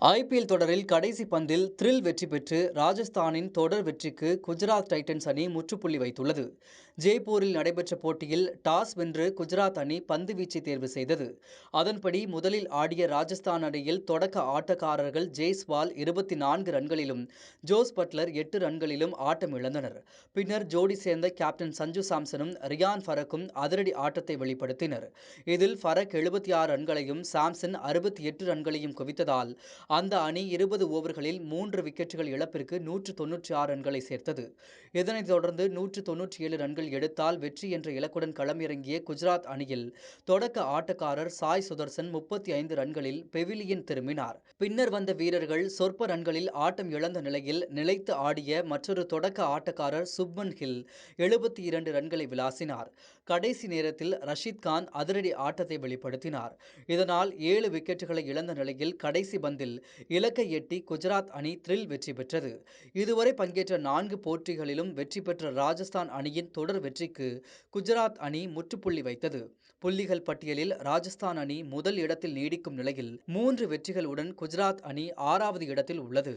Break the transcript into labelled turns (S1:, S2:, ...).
S1: IPL தொடரில் கடைசி பந்தில் த்ரில் வெற்றி பெற்று ராஜஸ்தானின் தொடர் வெற்றிக்கு குஜராத் டைட்டன்ஸ் அணி முற்றுப்புள்ளி வைத்துள்ளது. ஜெய்ப்பூரில் நடைபெற்ற போட்டியில் டாஸ் வென்று குஜராத் அணி பந்துவீச்சை தேர்வு செய்தது. அதன்படி முதலில் ஆடிய ராஜஸ்தான் அணியில் தொடக்க ஆட்டக்காரர்கள் ஜெய்ஸ்வால் 24 ரன்களிலும் ஜோஸ் பட்லர் 8 ரன்களிலும் ஆட்டம் இழந்தனர். பின்னர் ஜோடி சேர்ந்த கேப்டன் சஞ்சு சாம்சனும் ரியான் பரக்கும் அதிரடி ஆட்டத்தை வெளிப்படுத்தினர். இதில் பரக் 76 ரன்களையும் சாம்சன் 68 ரன்களையும் குவித்ததால் அந்த அணி 20 ஓவர்களில் 3 விக்கெட்டுகள் இழப்பிற்கு 196 ரன்களை சேர்த்தது. இதனைத் தொடர்ந்து 197 ரன்கள் எடுத்தால் வெற்றி என்ற இலக்குடன் களமிறங்கிய குஜராத் அணியில் தொடக்க ஆட்டக்காரர் சாய் சுதர்சன் 35 ரன்களில் பெவிலியன் திரும்பினார். பின்னர் வந்த வீரர்கள் சொற்ப ரன்களில் ஆட்டம் இழந்த நிலையில் நிலைத்து ஆடிய மற்றொரு தொடக்க ஆட்டக்காரர் சுப்மன் கில் 72 ரன்களை விளாசினார். கடைசி நேரத்தில் ரஷீத் கான் அதிரடி ஆட்டத்தை வெளிப்படுத்தினார். இதனால் 7 விக்கெட்டுகளை இழந்த நிலையில் கடைசி பந்தில் இலக்கை எட்டி குஜராத் அணி த்ரில் வெற்றி பெற்றது. இதுவரை பங்கேற்ற 4 போட்டிகளிலும் வெற்றி பெற்ற ராஜஸ்தான் அணியின் தொடர் வெற்றிக்கு குஜராத் அணி முற்றுப்புள்ளி வைத்தது. புள்ளிகள் பட்டியலில் ராஜஸ்தான் அணி முதல் இடத்தில் நீடிக்கும் நிலையில் 3 வெற்றிகளுடன் குஜராத் அணி 6வது இடத்தில் உள்ளது.